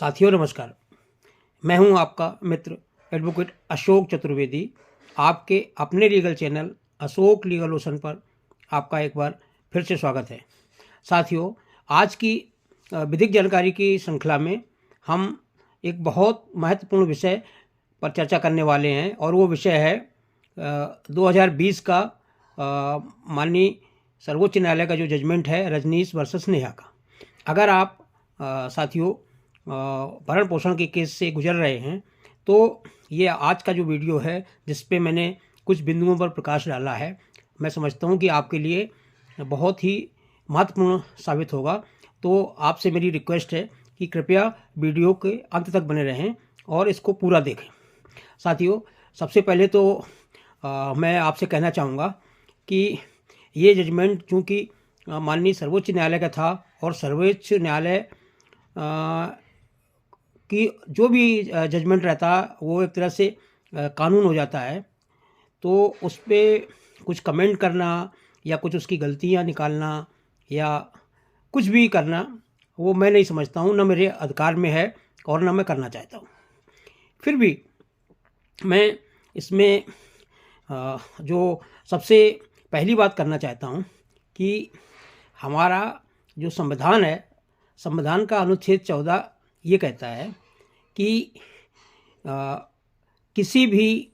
साथियों नमस्कार। मैं हूं आपका मित्र एडवोकेट अशोक चतुर्वेदी। आपके अपने legal channel Ashok legal ocean पर आपका एक बार फिर से स्वागत है। साथियों, आज की विधिक जानकारी की श्रृंखला में हम एक बहुत महत्वपूर्ण विषय पर चर्चा करने वाले हैं और वो विषय है 2020 का माननीय सर्वोच्च न्यायालय का जो जजमेंट है रजनीश वर्सेस नेहा का। अगर आप साथियों भरण पोषण के केस से गुजर रहे हैं तो ये आज का जो वीडियो है जिस पे मैंने कुछ बिंदुओं पर प्रकाश डाला है, मैं समझता हूँ कि आपके लिए बहुत ही महत्वपूर्ण साबित होगा। तो आपसे मेरी रिक्वेस्ट है कि कृपया वीडियो के अंत तक बने रहें और इसको पूरा देखें। साथियों, सबसे पहले तो मैं आपसे कहना चाहूँगा कि ये जजमेंट चूँकि माननीय सर्वोच्च न्यायालय का था और सर्वोच्च न्यायालय कि जो भी जजमेंट रहता वो एक तरह से कानून हो जाता है, तो उस पर कुछ कमेंट करना या कुछ उसकी गलतियां निकालना या कुछ भी करना वो मैं नहीं समझता हूँ, न मेरे अधिकार में है और न मैं करना चाहता हूँ। फिर भी मैं इसमें जो सबसे पहली बात करना चाहता हूँ कि हमारा जो संविधान है, संविधान का अनुच्छेद 14 ये कहता है कि किसी भी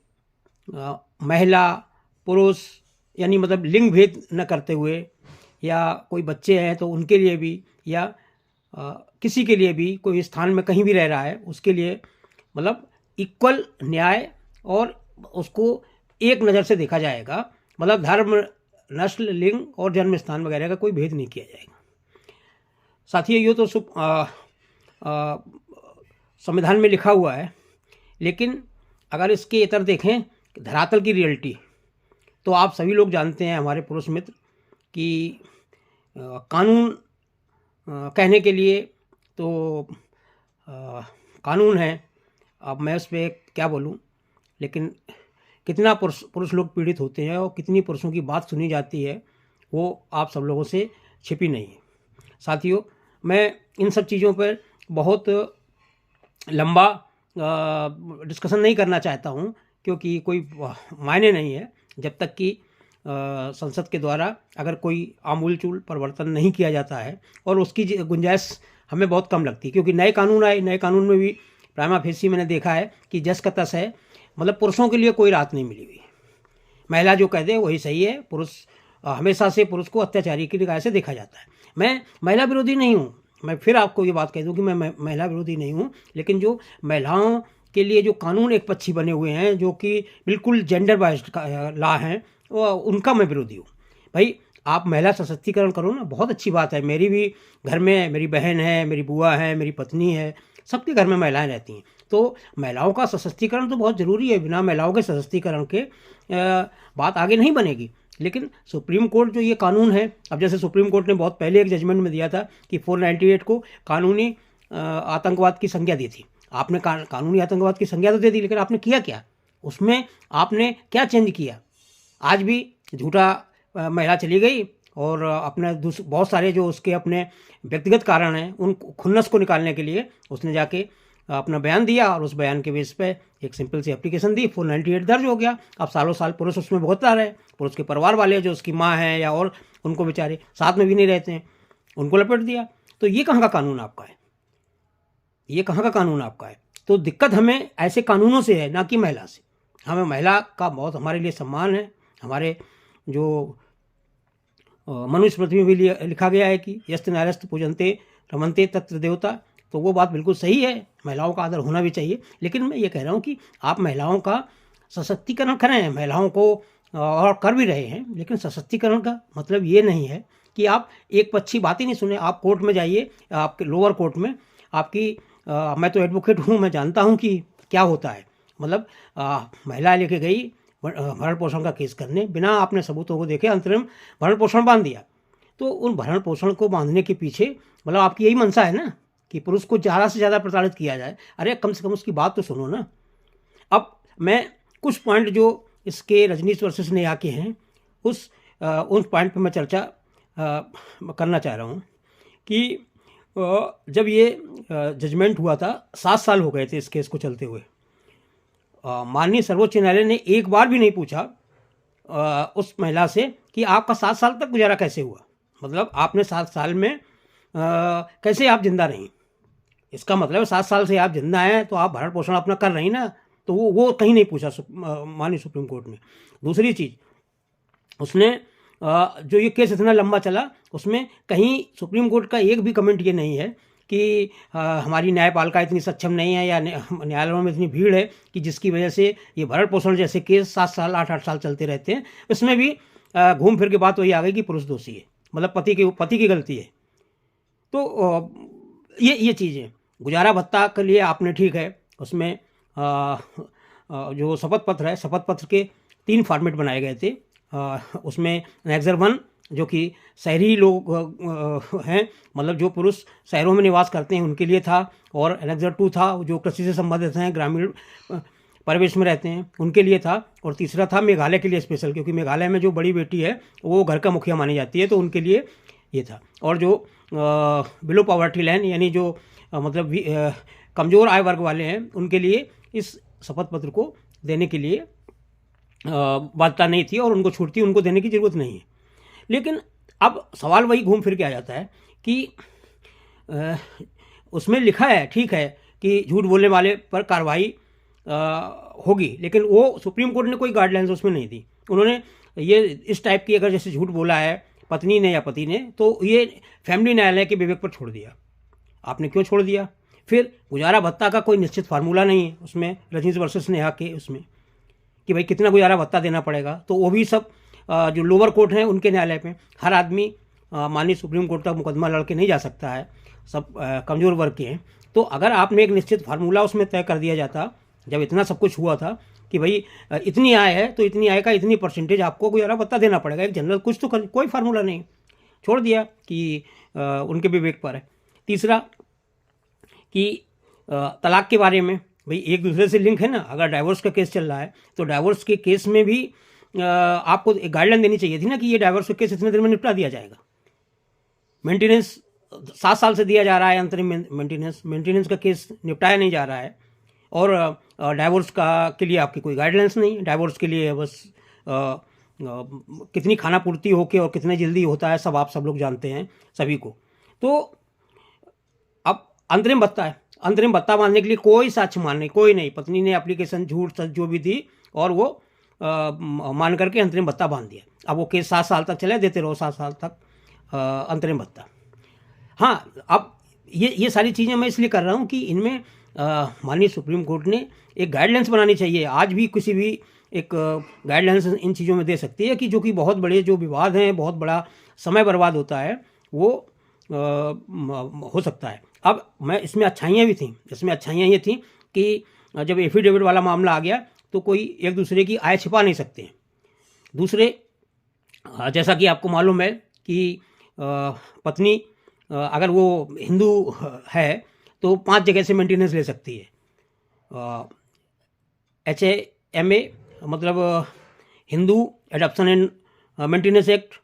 महिला पुरुष यानी मतलब लिंग भेद न करते हुए या कोई बच्चे हैं तो उनके लिए भी या किसी के लिए भी कोई स्थान में कहीं भी रह रहा है उसके लिए मतलब इक्वल न्याय और उसको एक नज़र से देखा जाएगा। मतलब धर्म, नस्ल, लिंग और जन्म स्थान वगैरह का कोई भेद नहीं किया जाएगा। साथियों, ये तो संविधान में लिखा हुआ है, लेकिन अगर इसके इतर देखें धरातल की रियलिटी तो आप सभी लोग जानते हैं, हमारे पुरुष मित्र, कि कानून कहने के लिए तो कानून है। अब मैं उस पर क्या बोलूं, लेकिन कितना पुरुष लोग पीड़ित होते हैं और कितनी पुरुषों की बात सुनी जाती है वो आप सब लोगों से छिपी नहीं है। साथियों, मैं इन सब चीज़ों पर बहुत लंबा डिस्कशन नहीं करना चाहता हूं, क्योंकि कोई मायने नहीं है जब तक कि संसद के द्वारा अगर कोई आमूलचूल परिवर्तन नहीं किया जाता है, और उसकी गुंजाइश हमें बहुत कम लगती है। क्योंकि नए कानून आए, नए कानून में भी प्राइमा फेसी मैंने देखा है कि जस का तस है, मतलब पुरुषों के लिए कोई राहत नहीं मिली हुई। महिला जो कह दे वही सही है। पुरुष हमेशा से पुरुष को अत्याचारी की निगाह से देखा जाता है। मैं महिला विरोधी नहीं हूँ, मैं फिर आपको ये बात कह दूं कि मैं महिला विरोधी नहीं हूँ, लेकिन जो महिलाओं के लिए जो कानून एक पक्षी बने हुए हैं जो कि बिल्कुल जेंडर बाइज्ड लॉ हैं, उनका मैं विरोधी हूँ। भाई, आप महिला सशक्तिकरण करो ना, बहुत अच्छी बात है। मेरी भी घर में मेरी बहन है, मेरी बुआ है, मेरी पत्नी है, सबके घर में महिलाएं रहती हैं। तो महिलाओं का सशक्तिकरण तो बहुत ज़रूरी है। बिना महिलाओं के सशक्तिकरण के बात आगे नहीं बनेगी। लेकिन सुप्रीम कोर्ट जो ये कानून है, अब जैसे सुप्रीम कोर्ट ने बहुत पहले एक जजमेंट में दिया था कि 498 को कानूनी आतंकवाद की संज्ञा दी थी। आपने कानूनी आतंकवाद की संज्ञा तो दे दी, लेकिन आपने किया क्या? उसमें आपने क्या चेंज किया? आज भी झूठा महिला चली गई और अपने बहुत सारे जो उसके अपने व्यक्तिगत कारण हैं उन खुन्नस को निकालने के लिए उसने जाके अपना बयान दिया और उस बयान के बेस पे एक सिंपल सी एप्लीकेशन दी, 498 दर्ज हो गया। अब सालों साल पुरुष उसमें भुगतता रहे। पुरुष के परिवार वाले जो उसकी माँ हैं या और उनको बेचारे साथ में भी नहीं रहते हैं, उनको लपेट दिया। तो ये कहाँ का कानून आपका है? ये कहाँ का कानून आपका है? तो दिक्कत हमें ऐसे कानूनों से है, ना कि महिला से। हमें महिला का बहुत हमारे लिए सम्मान है। हमारे जो मनुस्मृति में भी लिखा गया है कि यस्त नार्यस्त पूजन्ते रमन्ते तत्र देवता, तो वो बात बिल्कुल सही है, महिलाओं का आदर होना भी चाहिए। लेकिन मैं ये कह रहा हूँ कि आप महिलाओं का सशक्तिकरण करें, महिलाओं को और कर भी रहे हैं, लेकिन सशक्तिकरण का मतलब ये नहीं है कि आप एक पक्षी बात ही नहीं सुने। आप कोर्ट में जाइए, आपके लोअर कोर्ट में आपकी मैं तो एडवोकेट हूँ, मैं जानता हूँ कि क्या होता है। मतलब महिला लेके गई भरण पोषण का केस करने, बिना आपने सबूतों को देखे अंतरिम भरण पोषण बांध दिया। तो उन भरण पोषण को बांधने के पीछे मतलब आपकी यही मंशा है ना कि पुरुष को ज़्यादा से ज़्यादा प्रताड़ित किया जाए। अरे कम से कम उसकी बात तो सुनो ना। अब मैं कुछ पॉइंट जो इसके रजनीश वर्सेस नेहा के हैं उन पॉइंट पर मैं चर्चा करना चाह रहा हूँ कि जब ये जजमेंट हुआ था, 7 साल हो गए थे इस केस को चलते हुए। माननीय सर्वोच्च न्यायालय ने एक बार भी नहीं पूछा उस महिला से कि आपका 7 साल तक गुजारा कैसे हुआ, मतलब आपने 7 साल में कैसे आप जिंदा रहीं। इसका मतलब 7 साल से आप जिंदा हैं तो आप भरण पोषण अपना कर रही ना, तो वो कहीं नहीं पूछा माननीय सुप्रीम कोर्ट ने। दूसरी चीज़, उसने जो ये केस इतना लंबा चला उसमें कहीं सुप्रीम कोर्ट का एक भी कमेंट ये नहीं है कि हमारी न्यायपालिका इतनी सक्षम नहीं है या न्यायालयों में इतनी भीड़ है कि जिसकी वजह से ये भरण पोषण जैसे केस 7 साल 8-8 साल चलते रहते हैं। उसमें भी घूम फिर के बात वही आ गई कि पुरुष दोषी है, मतलब पति की गलती है। तो ये चीज़ें, गुजारा भत्ता के लिए आपने ठीक है, उसमें जो शपथ पत्र है, शपथ पत्र के 3 फॉर्मेट बनाए गए थे। उसमें एनेक्सर 1 जो कि शहरी लोग हैं, मतलब जो पुरुष शहरों में निवास करते हैं उनके लिए था, और एनेक्सर 2 था जो कृषि से संबंधित हैं, ग्रामीण परिवेश में रहते हैं उनके लिए था, और तीसरा था मेघालय के लिए स्पेशल, क्योंकि मेघालय में जो बड़ी बेटी है वो घर का मुखिया मानी जाती है, तो उनके लिए ये था। और जो बिलो पॉवर्टी लाइन यानी जो मतलब कमज़ोर आय वर्ग वाले हैं उनके लिए इस शपथ पत्र को देने के लिए बाध्यता नहीं थी, और उनको छूट थी, उनको देने की ज़रूरत नहीं है। लेकिन अब सवाल वही घूम फिर के आ जाता है कि उसमें लिखा है ठीक है कि झूठ बोलने वाले पर कार्रवाई होगी, लेकिन वो सुप्रीम कोर्ट ने कोई गाइडलाइंस उसमें नहीं दी। उन्होंने ये इस टाइप की अगर जैसे झूठ बोला है पत्नी ने या पति ने, तो ये फैमिली न्यायालय के विवेक पर छोड़ दिया। आपने क्यों छोड़ दिया? फिर गुजारा भत्ता का कोई निश्चित फार्मूला नहीं है उसमें, रजनीश वर्सेस नेहा के उसमें कि भाई कितना गुजारा भत्ता देना पड़ेगा, तो वो भी सब जो लोअर कोर्ट हैं उनके न्यायालय पे हर आदमी माननीय सुप्रीम कोर्ट तक मुकदमा लड़ के नहीं जा सकता है, सब कमज़ोर वर्ग के हैं। तो अगर आपने एक निश्चित फार्मूला उसमें तय कर दिया जाता, जब इतना सब कुछ हुआ था कि भाई इतनी आय है तो इतनी आय का इतनी परसेंटेज आपको गुजारा भत्ता देना पड़ेगा, एक जनरल कुछ तो कोई फार्मूला नहीं, छोड़ दिया कि उनके विवेक पर है। तीसरा कि तलाक के बारे में, भाई एक दूसरे से लिंक है ना, अगर डाइवोर्स का केस चल रहा है तो डाइवोर्स के केस में भी आपको एक गाइडलाइन देनी चाहिए थी ना कि ये डाइवोर्स का केस इतने दिन में निपटा दिया जाएगा। मेंटेनेंस 7 साल से दिया जा रहा है, अंतरिम मेंटेनेंस का केस निपटाया नहीं जा रहा है, और डाइवोर्स के लिए आपकी कोई गाइडलाइंस नहीं। डाइवोर्स के लिए बस कितनी खाना पूर्ति होके और कितने जल्दी होता है सब सब लोग जानते हैं सभी को। तो अब अंतरिम भत्ता है, अंतरिम भत्ता मानने के लिए कोई साक्ष्य मानने कोई नहीं, पत्नी ने एप्लीकेशन झूठ सच जो भी दी और वो मान करके अंतरिम भत्ता बांध दिया। अब वो केस 7 साल तक चले, देते रहो 7 साल तक अंतरिम भत्ता। हाँ, अब ये सारी चीज़ें मैं इसलिए कर रहा हूँ कि इनमें माननीय सुप्रीम कोर्ट ने एक गाइडलाइंस बनानी चाहिए। आज भी किसी भी एक गाइडलाइंस इन चीज़ों में दे सकती है कि जो कि बहुत बड़े जो विवाद हैं, बहुत बड़ा समय बर्बाद होता है, वो हो सकता है। अब मैं इसमें अच्छाइयाँ भी थी, इसमें अच्छाइयाँ ये थी कि जब एफिडेविट वाला मामला आ गया तो कोई एक दूसरे की आय छिपा नहीं सकते। दूसरे, जैसा कि आपको मालूम है कि पत्नी अगर वो हिंदू है तो 5 जगह से मेंटेनेंस ले सकती है। HAMA मतलब Hindu adoption and maintenance act,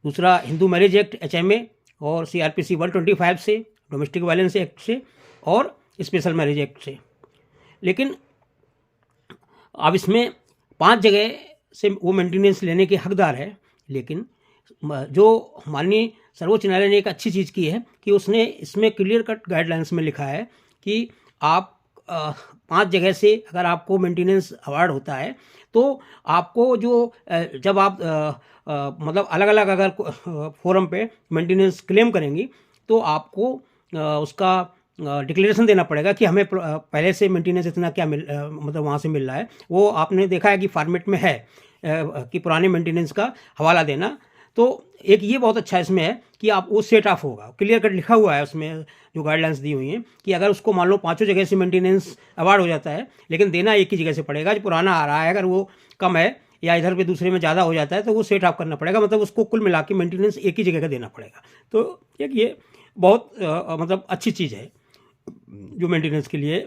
दूसरा हिंदू मैरिज एक्ट HMA, और CRPC 125 से, डोमेस्टिक वायलेंस एक्ट से, और स्पेशल मैरिज एक्ट से। लेकिन अब इसमें 5 जगह से वो मेंटेनेंस लेने के हकदार है। लेकिन जो माननीय सर्वोच्च न्यायालय ने एक अच्छी चीज़ की है कि उसने इसमें क्लियर कट गाइडलाइंस में लिखा है कि आप 5 जगह से अगर आपको मेंटेनेंस अवार्ड होता है तो आपको जो जब आप मतलब अलग अलग अगर फोरम पे मेंटेनेंस क्लेम करेंगी तो आपको उसका डिक्लेरेशन देना पड़ेगा कि हमें पहले से मेंटेनेंस इतना क्या मतलब वहाँ से मिल रहा है। वो आपने देखा है कि फॉर्मेट में है कि पुराने मेंटेनेंस का हवाला देना। तो एक ये बहुत अच्छा इसमें है कि आप वो सेट ऑफ होगा, क्लियर कट लिखा हुआ है उसमें जो गाइडलाइंस दी हुई हैं कि अगर उसको मान लो 5 जगह से मेंटेनेंस अवार्ड हो जाता है लेकिन देना एक ही जगह से पड़ेगा, जो पुराना आ रहा है अगर वो कम है या इधर पे दूसरे में ज़्यादा हो जाता है तो वो सेट ऑफ करना पड़ेगा, मतलब उसको कुल मिला के मेंटेनेंस एक ही जगह का देना पड़ेगा। तो एक ये बहुत मतलब अच्छी चीज़ है जो मेंटेनेंस के लिए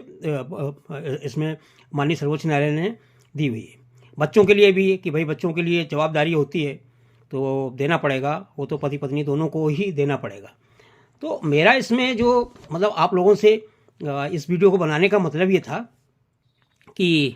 इसमें माननीय सर्वोच्च न्यायालय ने दी हुई है। बच्चों के लिए भी कि भाई बच्चों के लिए जवाबदारी होती है तो देना पड़ेगा, वो तो पति पत्नी दोनों को ही देना पड़ेगा। तो मेरा इसमें जो मतलब आप लोगों से इस वीडियो को बनाने का मतलब ये था कि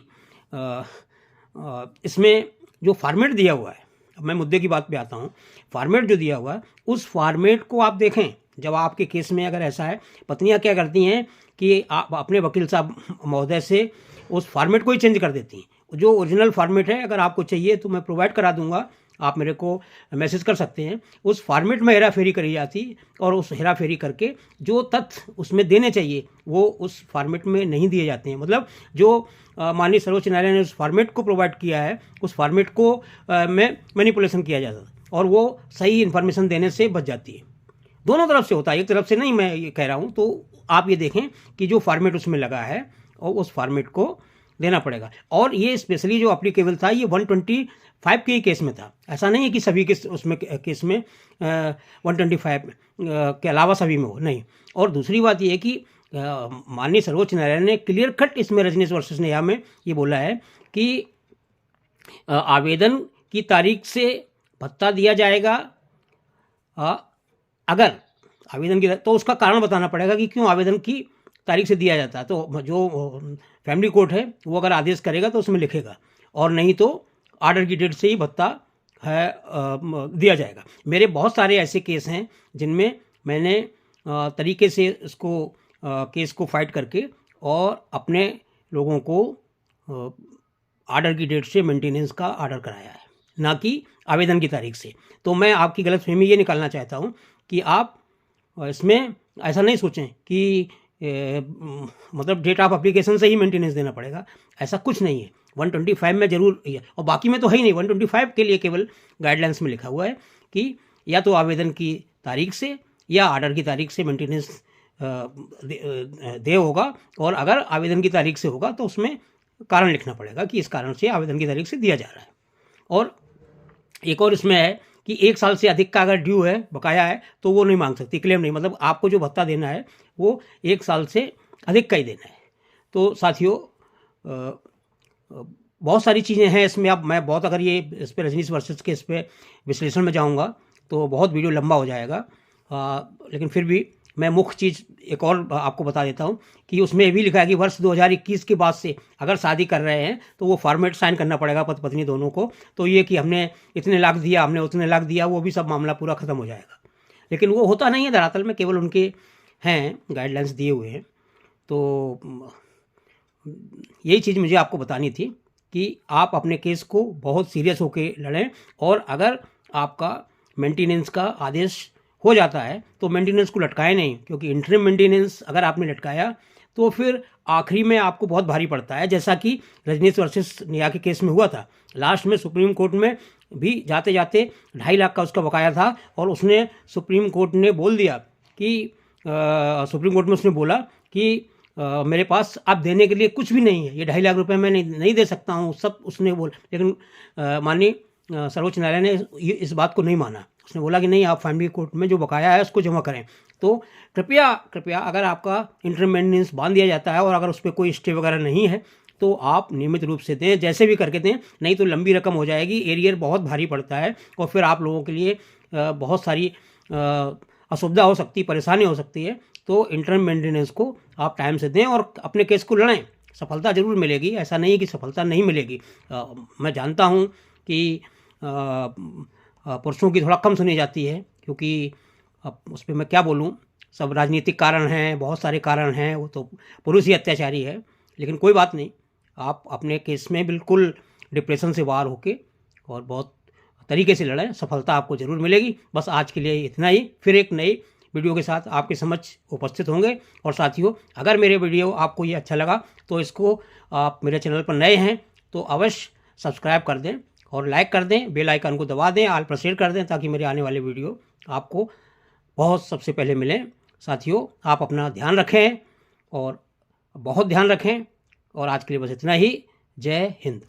इसमें जो फॉर्मेट दिया हुआ है, अब मैं मुद्दे की बात पे आता हूँ। फॉर्मेट जो दिया हुआ है उस फॉर्मेट को आप देखें। जब आपके केस में अगर ऐसा है, पत्नियां क्या करती हैं कि आप अपने वकील साहब महोदय से उस फॉर्मेट को ही चेंज कर देती हैं। जो ओरिजिनल फॉर्मेट है अगर आपको चाहिए तो मैं प्रोवाइड करा दूंगा, आप मेरे को मैसेज कर सकते हैं। उस फॉर्मेट में हेरा फेरी करी जाती और उस हेरा फेरी करके जो तथ्य उसमें देने चाहिए वो उस फॉर्मेट में नहीं दिए जाते हैं। मतलब जो माननीय सर्वोच्च न्यायालय ने उस फॉर्मेट को प्रोवाइड किया है उस फॉर्मेट को में मैनिपुलेशन किया जाता है और वो सही इन्फॉर्मेशन देने से बच जाती है। दोनों तरफ से होता है, एक तरफ से नहीं मैं ये कह रहा हूँ। तो आप ये देखें कि जो फॉर्मेट उसमें लगा है और उस फॉर्मेट को देना पड़ेगा। और ये स्पेशली जो अप्लीकेबल था ये 125 के केस में था, ऐसा नहीं है कि सभी केस उसमें केस में 125 के अलावा सभी में हो, नहीं। और दूसरी बात ये है कि माननीय सर्वोच्च न्यायालय ने क्लियर कट इसमें रजनीश वर्सेस नेहा में ये बोला है कि आवेदन की तारीख से भत्ता दिया जाएगा। अगर आवेदन की तो उसका कारण बताना पड़ेगा कि क्यों आवेदन की तारीख से दिया जाता है। तो जो फैमिली कोर्ट है वो अगर आदेश करेगा तो उसमें लिखेगा, और नहीं तो ऑर्डर की डेट से ही भत्ता है दिया जाएगा। मेरे बहुत सारे ऐसे केस हैं जिनमें मैंने तरीके से इसको केस को फाइट करके और अपने लोगों को ऑर्डर की डेट से मेंटेनेंस का ऑर्डर कराया है, ना कि आवेदन की तारीख से। तो मैं आपकी गलतफहमी ये निकालना चाहता हूँ कि आप इसमें ऐसा नहीं सोचें कि मतलब डेट ऑफ एप्लीकेशन से ही मेंटेनेंस देना पड़ेगा, ऐसा कुछ नहीं है। 125 में जरूर है और बाकी में तो है ही नहीं। 125 के लिए केवल गाइडलाइंस में लिखा हुआ है कि या तो आवेदन की तारीख से या ऑर्डर की तारीख से मेंटेनेंस दे होगा, और अगर आवेदन की तारीख से होगा तो उसमें कारण लिखना पड़ेगा कि इस कारण से आवेदन की तारीख से दिया जा रहा है। और एक और इसमें है कि 1 साल से अधिक का अगर ड्यू है, बकाया है, तो वो नहीं मांग सकती, क्लेम नहीं। मतलब आपको जो भत्ता देना है वो 1 साल से अधिक का ही देना है। तो साथियों बहुत सारी चीज़ें हैं इसमें। अब मैं बहुत अगर ये इस पर रजनीश वर्सेस के इस पर विश्लेषण में जाऊँगा तो बहुत वीडियो लंबा हो जाएगा। लेकिन फिर भी मैं मुख्य चीज़ एक और आपको बता देता हूँ कि उसमें भी लिखा है कि वर्ष 2021 के बाद से अगर शादी कर रहे हैं तो वो फॉर्मेट साइन करना पड़ेगा पति पत्नी दोनों को। तो ये कि हमने इतने लाख दिया, हमने उतने लाख दिया, वो भी सब मामला पूरा ख़त्म हो जाएगा। लेकिन वो होता नहीं है धरातल में, केवल उनके हैं गाइडलाइंस दिए हुए हैं। तो यही चीज़ मुझे आपको बतानी थी कि आप अपने केस को बहुत सीरियस होकर लड़ें, और अगर आपका मेंटेनेंस का आदेश हो जाता है तो मेंटेनेंस को लटकाए नहीं, क्योंकि इंटरिम मेंटेनेंस अगर आपने लटकाया तो फिर आखिरी में आपको बहुत भारी पड़ता है, जैसा कि रजनीश वर्सेस नेहा के केस में हुआ था। लास्ट में सुप्रीम कोर्ट में भी जाते जाते 2.5 लाख का उसका बकाया था, और उसने सुप्रीम कोर्ट ने बोल दिया कि सुप्रीम कोर्ट में उसने बोला कि मेरे पास अब देने के लिए कुछ भी नहीं है, ये 2.5 लाख रुपए मैं नहीं दे सकता हूँ, सब उसने बोला। लेकिन माननीय सर्वोच्च न्यायालय ने इस बात को नहीं माना। उसने बोला कि नहीं, आप फैमिली कोर्ट में जो बकाया है उसको जमा करें। तो कृपया अगर आपका इंटरिम मेंटेनेंस बांध दिया जाता है और अगर उस पर कोई स्टे वगैरह नहीं है तो आप नियमित रूप से दें, जैसे भी करके दें, नहीं तो लंबी रकम हो जाएगी, एरियर बहुत भारी पड़ता है और फिर आप लोगों के लिए बहुत सारी असुविधा हो सकती है, परेशानी हो सकती है। तो इंटरिम मेंटेनेंस को आप टाइम से दें और अपने केस को लड़ें। सफलता जरूर मिलेगी, ऐसा नहीं है कि सफलता नहीं मिलेगी। मैं जानता हूँ कि पुरुषों की थोड़ा कम सुनी जाती है, क्योंकि अब उस पर मैं क्या बोलूँ, सब राजनीतिक कारण हैं, बहुत सारे कारण हैं, वो तो पुरुष ही अत्याचारी है। लेकिन कोई बात नहीं, आप अपने केस में बिल्कुल डिप्रेशन से बाहर होके और बहुत तरीके से लड़ें, सफलता आपको ज़रूर मिलेगी। बस आज के लिए इतना ही, फिर एक नई वीडियो के साथ आपके समक्ष उपस्थित होंगे। और साथियों, अगर मेरे वीडियो आपको ये अच्छा लगा तो इसको आप मेरे चैनल पर नए हैं तो अवश्य सब्सक्राइब कर दें और लाइक कर दें, बेल आइकन को दबा दें, ऑल पर शेयर कर दें, ताकि मेरे आने वाले वीडियो आपको बहुत सबसे पहले मिलें। साथियों, आप अपना ध्यान रखें और बहुत ध्यान रखें। और आज के लिए बस इतना ही। जय हिंद।